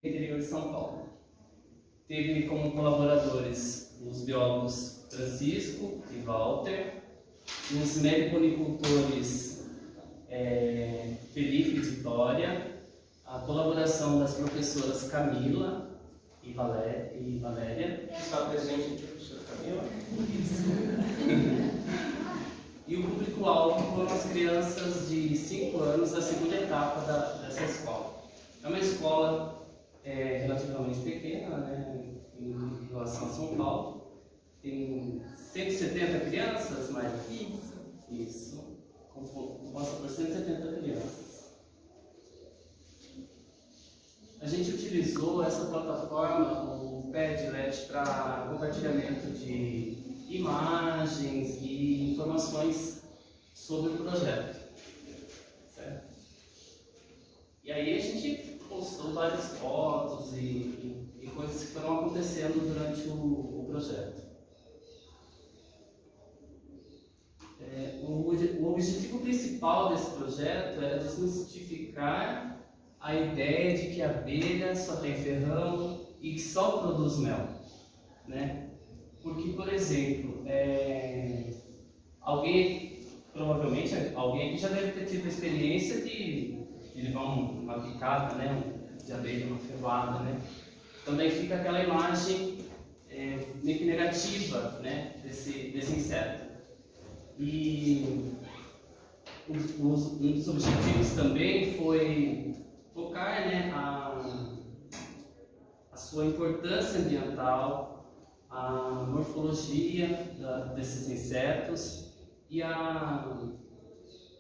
interior de São Paulo. Teve como colaboradores os biólogos Francisco e Walter, os meliponicultores Felipe e Vitória, a colaboração das professoras Camila e Valéria. Está presente aqui, professora Camila. E o público-alvo foram as crianças de 5 anos da segunda etapa dessa escola. É uma escola relativamente pequena, né, em relação a São Paulo. Tem 170 crianças, mas isso, composta por 170 crianças. A gente utilizou essa plataforma, o Padlet, para compartilhamento de imagens e informações sobre o projeto, certo? E aí a gente postou várias fotos e coisas que foram acontecendo durante o projeto. O objetivo principal desse projeto era desmistificar a ideia de que a abelha só tem ferrão e que só produz mel, né? Porque, por exemplo, provavelmente alguém aqui já deve ter tido a experiência de levar uma picada, né? De abelha, uma ferroada, né? Então daí fica aquela imagem meio que negativa, né? Desse inseto. E um dos objetivos também foi focar, né, a sua importância ambiental, a morfologia desses insetos e a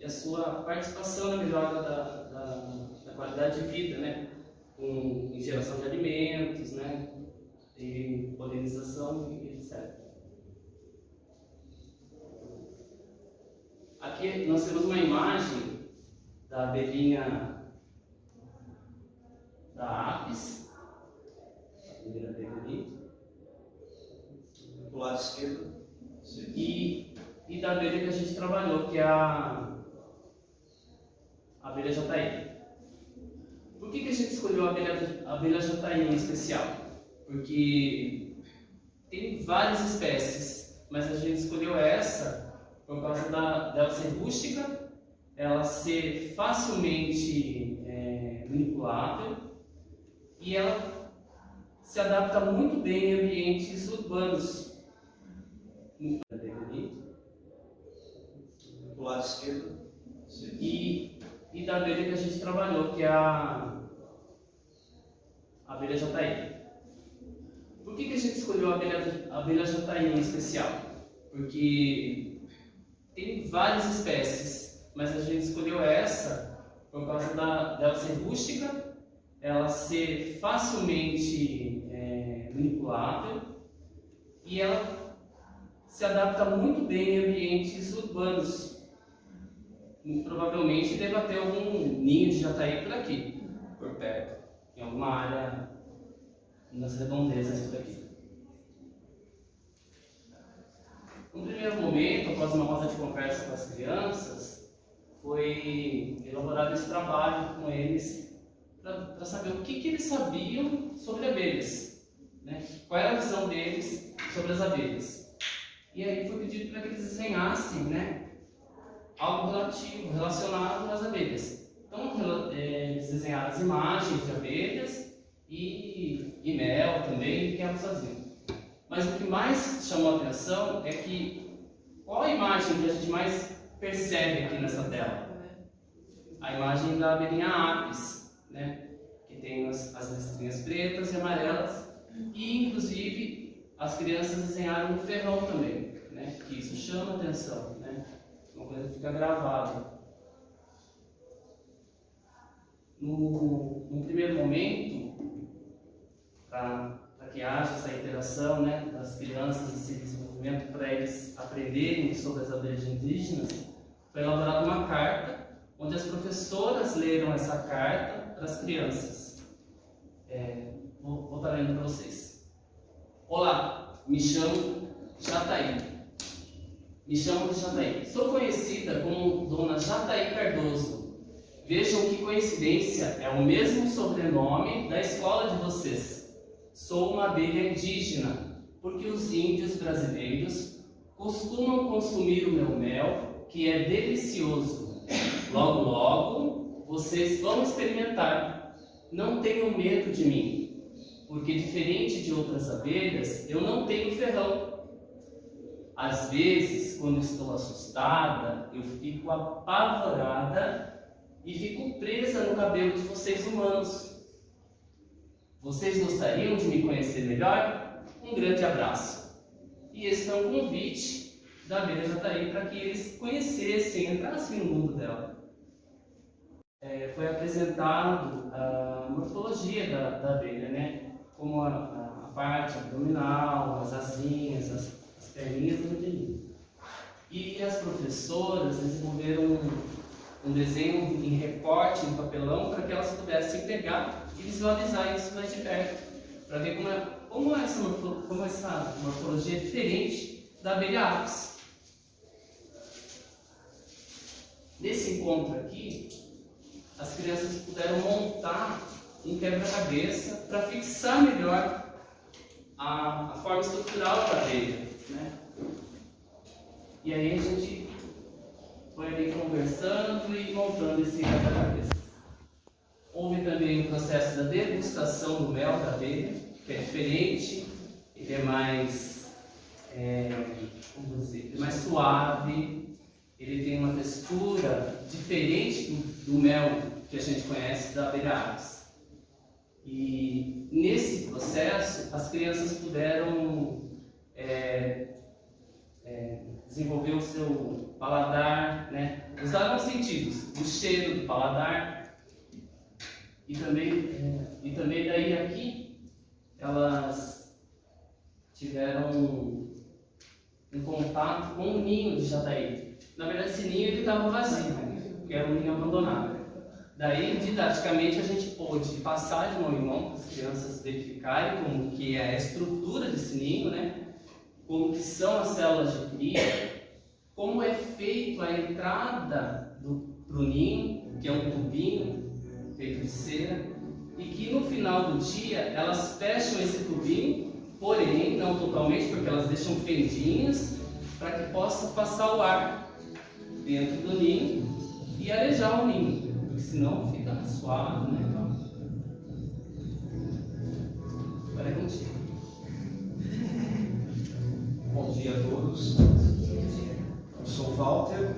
sua participação na melhora da qualidade de vida, né, em geração de alimentos, né, e polinização e etc. Aqui nós temos uma imagem da abelhinha da Apis, a primeira abelha ali, Do lado esquerdo. e da abelha que a gente trabalhou, que é a abelha jataí. Por que a gente escolheu a abelha jataí em especial? Porque tem várias espécies, mas a gente escolheu essa por causa dela ser rústica, ela ser facilmente manipulável e ela se adapta muito bem em ambientes urbanos. Do lado esquerdo. E da abelha que a gente trabalhou, que é a abelha jataí. Por que a gente escolheu a abelha jataí em especial? Porque tem várias espécies, mas a gente escolheu essa por causa dela ser rústica, ela ser facilmente manipulável e ela se adapta muito bem em ambientes urbanos. Provavelmente deva ter algum ninho de jataí por aqui, por perto, em alguma área nas redondezas por aqui. No primeiro momento, após uma roda de conversa com as crianças, foi elaborado esse trabalho com eles para saber o que eles sabiam sobre abelhas, né? Qual era a visão deles sobre as abelhas. E aí foi pedido para que eles desenhassem, né, algo relacionado às abelhas. Então eles desenharam as imagens de abelhas e mel também, que elas faziam. Mas o que mais chamou a atenção é que qual a imagem que a gente mais percebe aqui nessa tela? A imagem da abelhinha Apis, né? Que tem as listrinhas pretas e amarelas, e inclusive as crianças desenharam um ferrão também, né? Que isso chama a atenção, né? Uma coisa que fica gravada. No primeiro momento, para que haja essa interação, né, das crianças, esse desenvolvimento para eles aprenderem sobre as abelhas indígenas, foi elaborada uma carta onde as professoras leram essa carta para as crianças. Vou estar lendo para vocês. Olá, me chamo Jataí. Me chamo de Jataí. Sou conhecida como Dona Jataí Cardoso. Vejam que coincidência, é o mesmo sobrenome da escola de vocês. Sou uma abelha indígena, porque os índios brasileiros costumam consumir o meu mel, que é delicioso. Logo, logo, vocês vão experimentar. Não tenham medo de mim, porque diferente de outras abelhas, eu não tenho ferrão. Às vezes, quando estou assustada, eu fico apavorada e fico presa no cabelo de vocês humanos. Vocês gostariam de me conhecer melhor? Um grande abraço. E esse é um convite da abelha Jataí para que eles conhecessem, entrassem no mundo dela. Foi apresentado a morfologia da abelha, né? Como a parte abdominal, as asinhas, as perninhas do ninho. E as professoras desenvolveram um desenho em recorte, em papelão, para que elas pudessem pegar e visualizar isso mais de perto, para ver como essa morfologia é diferente da abelha Apis. Nesse encontro aqui, as crianças puderam montar um quebra-cabeça para fixar melhor a forma estrutural da abelha, né? E aí a gente foi ali conversando e montando esse quebra-cabeça. Houve também o processo da degustação do mel da abelha, que é diferente, ele é mais, mais suave, ele tem uma textura diferente do mel que a gente conhece da abelha Apis. E nesse processo as crianças puderam desenvolver o seu paladar, né? Usaram os sentidos, o cheiro do paladar e também daí aqui elas tiveram um contato com o ninho de Jataí. Na verdade, esse ninho estava vazio, porque era um ninho abandonado. Daí, didaticamente, a gente pôde passar de mão em mão para as crianças verificarem como que é a estrutura desse ninho, né? Como que são as células de cria, como é feito a entrada para o ninho, que é um tubinho feito de cera, e que no final do dia elas fecham esse tubinho, porém não totalmente, porque elas deixam fendinhas para que possa passar o ar dentro do ninho e arejar o ninho, porque senão fica suave, né? Agora é contigo. Bom dia a todos. Eu sou o Walter,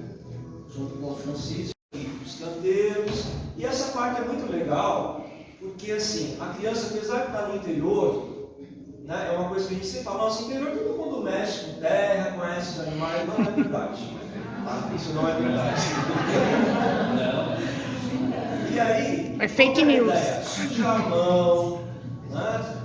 junto com o Francisco e os canteiros. E essa parte é muito legal, porque assim, a criança, apesar de estar no interior, né, é uma coisa que a gente sempre fala, nossa, interior todo mundo mexe com terra, conhece os animais, não é verdade. Tá? Isso não é verdade. Não. E aí, é fake news. Sujar a mão, né?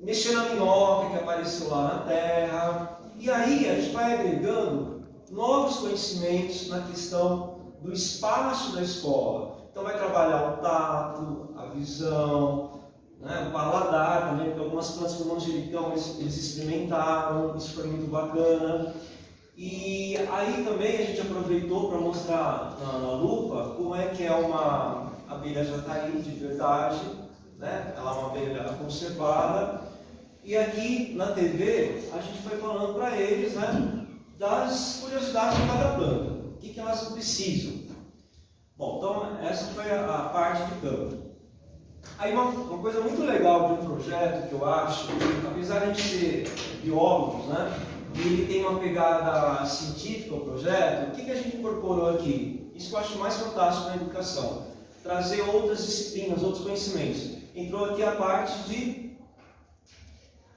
Mexer na minhoca que apareceu lá na terra. E aí a gente vai agregando novos conhecimentos na questão do espaço da escola. Então vai trabalhar o tato, a visão, né, o paladar também, porque algumas plantas como o manjericão eles experimentaram, isso foi muito bacana. E aí também a gente aproveitou para mostrar na lupa como é que é uma abelha Jataí de verdade, né? Ela é uma abelha conservada. E aqui na TV a gente foi falando para eles, né, das curiosidades de cada planta, o que elas precisam. Bom, então essa foi a parte de campo. Aí uma coisa muito legal de um projeto que eu acho, apesar de a gente ser biólogos, né, e ele tem uma pegada científica, o projeto, o que a gente incorporou aqui? Isso que eu acho mais fantástico na educação, trazer outras disciplinas, outros conhecimentos. Entrou aqui a parte de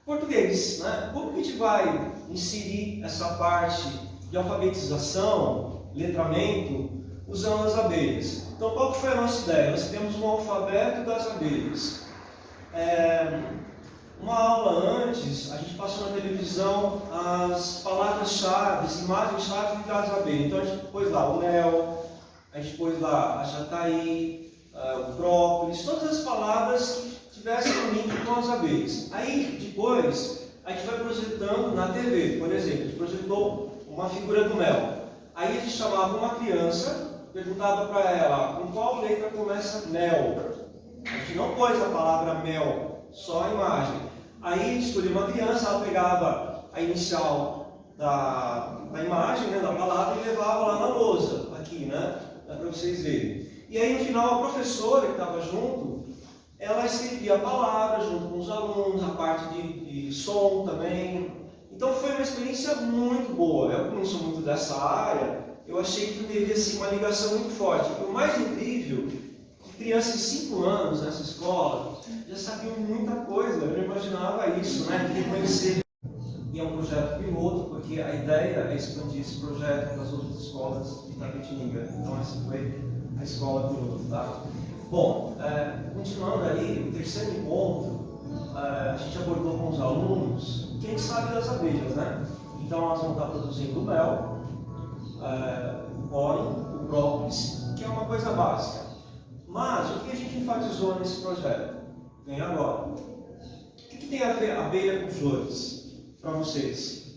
português, né? Como que a gente vai inserir essa parte de alfabetização, letramento, usando as abelhas? Então, qual que foi a nossa ideia? Nós temos um alfabeto das abelhas. Uma aula antes, a gente passou na televisão as palavras-chave, imagens-chave das abelhas. Então, a gente pôs lá o mel, a gente pôs lá a jataí, o própolis, todas as palavras que tivessem um link com as abelhas. Aí, depois, a gente vai projetando na TV, por exemplo, a gente projetou uma figura do mel. Aí a gente chamava uma criança perguntava para ela, com qual letra começa mel? A gente não pôs a palavra mel, só a imagem. Aí escolhi uma criança, ela pegava a inicial da imagem, né, da palavra, e levava lá na lousa, aqui, né, para vocês verem. E aí no final a professora que estava junto, ela escrevia a palavra junto com os alunos, a parte de som também. Então foi uma experiência muito boa. Eu, como não sou muito dessa área, eu achei que teve assim, uma ligação muito forte. E o mais incrível, crianças de 5 anos nessa escola já sabiam muita coisa. Eu não imaginava isso, né? De conhecer. E é um projeto piloto, porque a ideia é expandir esse projeto para as outras escolas de Itapetininga. Então essa foi a escola piloto, tá? Bom, continuando aí, o terceiro encontro, a gente abordou com os alunos quem sabe das abelhas, né? Então elas vão estar produzindo mel, o pólen, o própolis, que é uma coisa básica. Mas o que a gente enfatizou nesse projeto? Vem agora. O que tem a ver abelha com flores para vocês?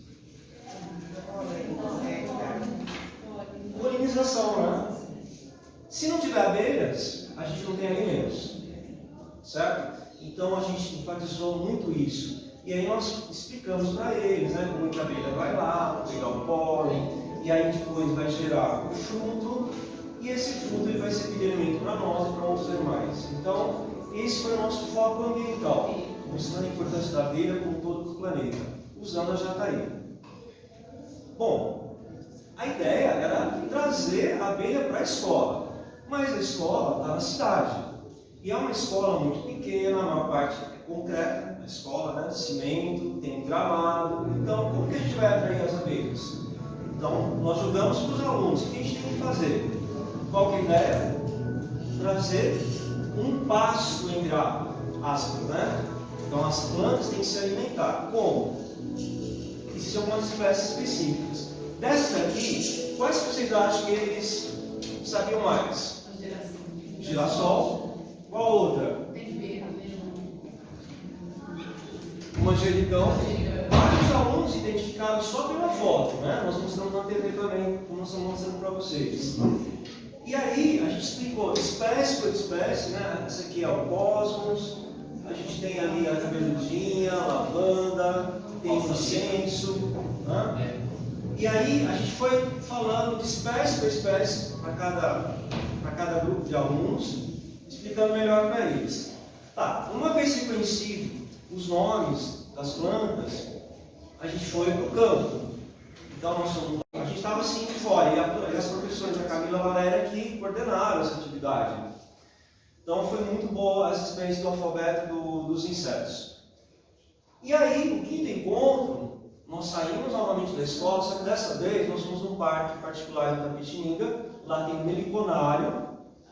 Polinização, né? Se não tiver abelhas, a gente não tem alimentos, certo? Então a gente enfatizou muito isso. E aí nós explicamos para eles, né, como que a abelha vai lá, pegar o pólen, e aí depois vai gerar o fruto, e esse fruto ele vai servir de alimento para nós e para outros animais. Então, esse foi o nosso foco ambiental, mostrando a importância da abelha como todo o planeta, usando a jataí. Bom, a ideia era trazer a abelha para a escola, mas a escola está na cidade. E é uma escola muito pequena, a maior parte é concreta, a escola, né, cimento, tem um gramado. Então, como que a gente vai atrair as abelhas? Então, nós jogamos para os alunos, o que a gente tem que fazer? Qual que é a ideia? Trazer um pasto, entre aspas, né? Então, as plantas têm que se alimentar. Como? Existem algumas espécies específicas. Dessas aqui, quais que vocês acham que eles sabiam mais? Girassol. Qual outra? O manjericão. Vários alunos identificaram só pela foto, né? Nós mostramos na TV também, como nós estamos mostrando para vocês. E aí, a gente explicou espécie por espécie, né? Esse aqui é o cosmos, a gente tem ali a cabeludinha, a lavanda, tem o incenso, né? E aí, a gente foi falando de espécie por espécie para cada grupo de alunos, explicando melhor para eles. Tá, uma vez reconhecido os nomes das plantas, a gente foi para o campo. Então, a gente estava assim fora, e as professoras, a Camila e a Valéria, que coordenaram essa atividade. Então, foi muito boa essa experiência do alfabeto dos insetos. E aí, no quinto encontro, nós saímos novamente da escola, só que dessa vez nós fomos num parque particular em Itapetininga, lá tem um meliponário,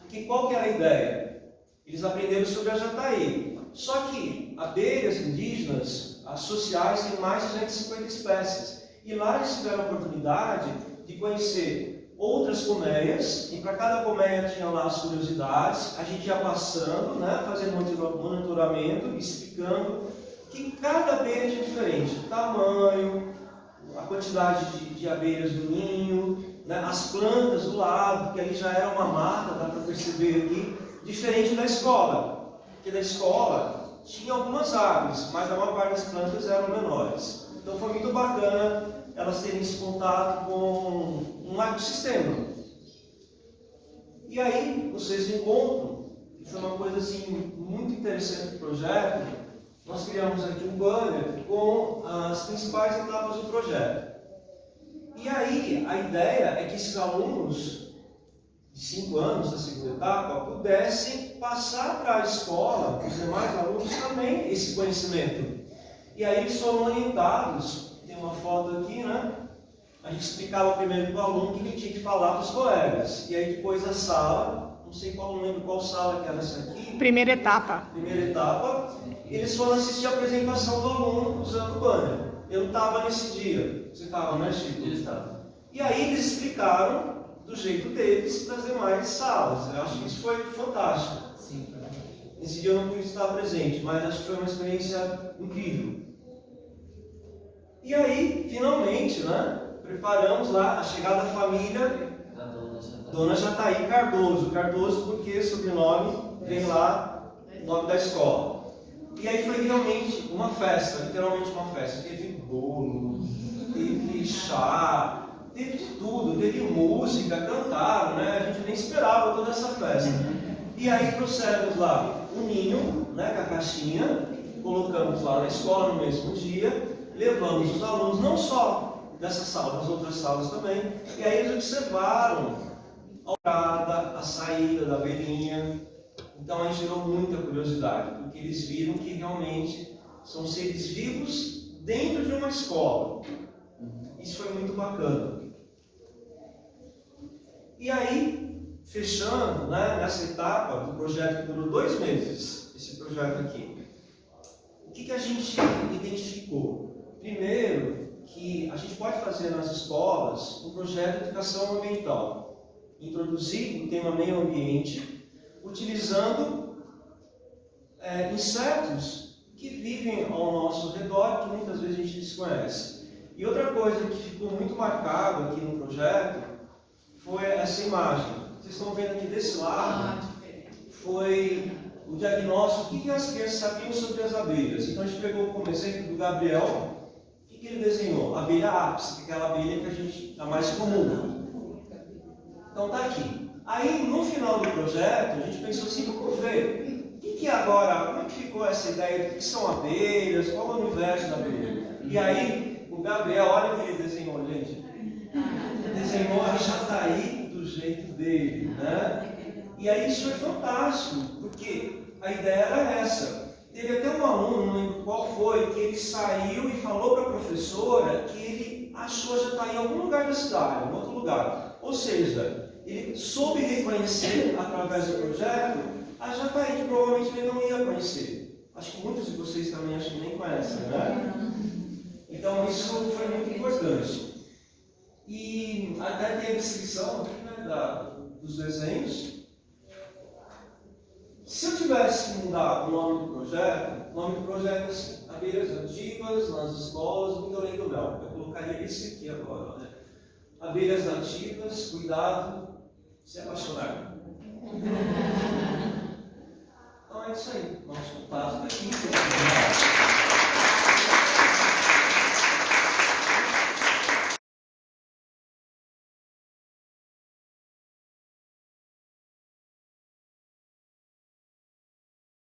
que qual que era a ideia? Eles aprenderam sobre a jataí. Só que abelhas indígenas, as sociais, têm mais de 250 espécies. E lá eles tiveram a oportunidade de conhecer outras colmeias, e para cada colmeia tinha lá as curiosidades. A gente ia passando, né, fazendo monitoramento, explicando que cada abelha é diferente. O tamanho, a quantidade de abelhas do ninho, né, as plantas do lado, que ali já era uma mata, dá para perceber aqui, diferente da escola. Porque da escola tinha algumas árvores, mas a maior parte das plantas eram menores. Então foi muito bacana elas terem esse contato com um ecossistema. E aí, no sexto encontro, foi uma coisa assim, muito interessante do projeto, nós criamos aqui um banner com as principais etapas do projeto. E aí, a ideia é que esses alunos de 5 anos da segunda etapa pudessem passar para a escola, os demais alunos também, esse conhecimento. E aí eles foram orientados, tem uma foto aqui, né? A gente explicava primeiro para o aluno o que ele tinha que falar para os colegas. E aí depois a sala, não sei qual, não lembro qual sala que era essa aqui. Primeira etapa. Primeira etapa, eles foram assistir a apresentação do aluno usando o banner. Eu não estava nesse dia. Você estava, né, Chico? Eles estavam. E aí eles explicaram do jeito deles para as demais salas. Eu acho que isso foi fantástico. Sim. Nesse dia eu não pude estar presente, mas acho que foi uma experiência incrível. E aí, finalmente, né, preparamos lá a chegada da família Dona Jataí Cardoso. Cardoso porque sobrenome vem lá, o nome da escola. E aí foi realmente uma festa, literalmente uma festa. Teve bolo, teve chá, teve de tudo, teve música, cantaram, né? A gente nem esperava toda essa festa. E aí trouxemos lá o ninho, né, com a caixinha, colocamos lá na escola no mesmo dia, levamos os alunos, não só dessa sala, das outras salas também, e aí eles observaram a entrada, a saída da abelhinha. Então aí gerou muita curiosidade, porque eles viram que realmente são seres vivos dentro de uma escola. Isso foi muito bacana. E aí, fechando, né, nessa etapa do projeto que durou 2 meses, esse projeto aqui, o que a gente identificou? Primeiro, que a gente pode fazer nas escolas um projeto de educação ambiental, introduzir o tema meio ambiente, utilizando insetos que vivem ao nosso redor, que muitas vezes a gente desconhece. E outra coisa que ficou muito marcado aqui no projeto foi essa imagem. Vocês estão vendo aqui desse lado, foi o diagnóstico, o que as crianças sabiam sobre as abelhas. Então a gente pegou como exemplo do Gabriel, o que ele desenhou? A abelha ápice, aquela abelha que a gente é mais comum. Então tá aqui. Aí no final do projeto, a gente pensou assim, vamos ver, o que agora, como é que ficou essa ideia do que são abelhas, qual é o universo da abelha? E aí, o Gabriel, olha o que ele desenhou, gente. Ele desenhou a Jataí do jeito dele, né? E aí isso foi fantástico, porque a ideia era essa. Teve até um aluno, não lembro qual foi, que ele saiu e falou para a professora que ele achou a Jataí em algum lugar da cidade, em outro lugar. Ou seja, ele soube reconhecer, através do projeto, a Jataí, que provavelmente ele não ia conhecer. Acho que muitos de vocês também acho que nem conhecem, né? Então isso foi muito importante. E até tem a descrição aqui, né, dos desenhos. Se eu tivesse que mudar o nome do projeto é assim, abelhas nativas nas escolas do Torém do Mel. Eu colocaria esse aqui agora, né? Abelhas nativas, cuidado, se apaixonar. Então é isso aí, nosso contato.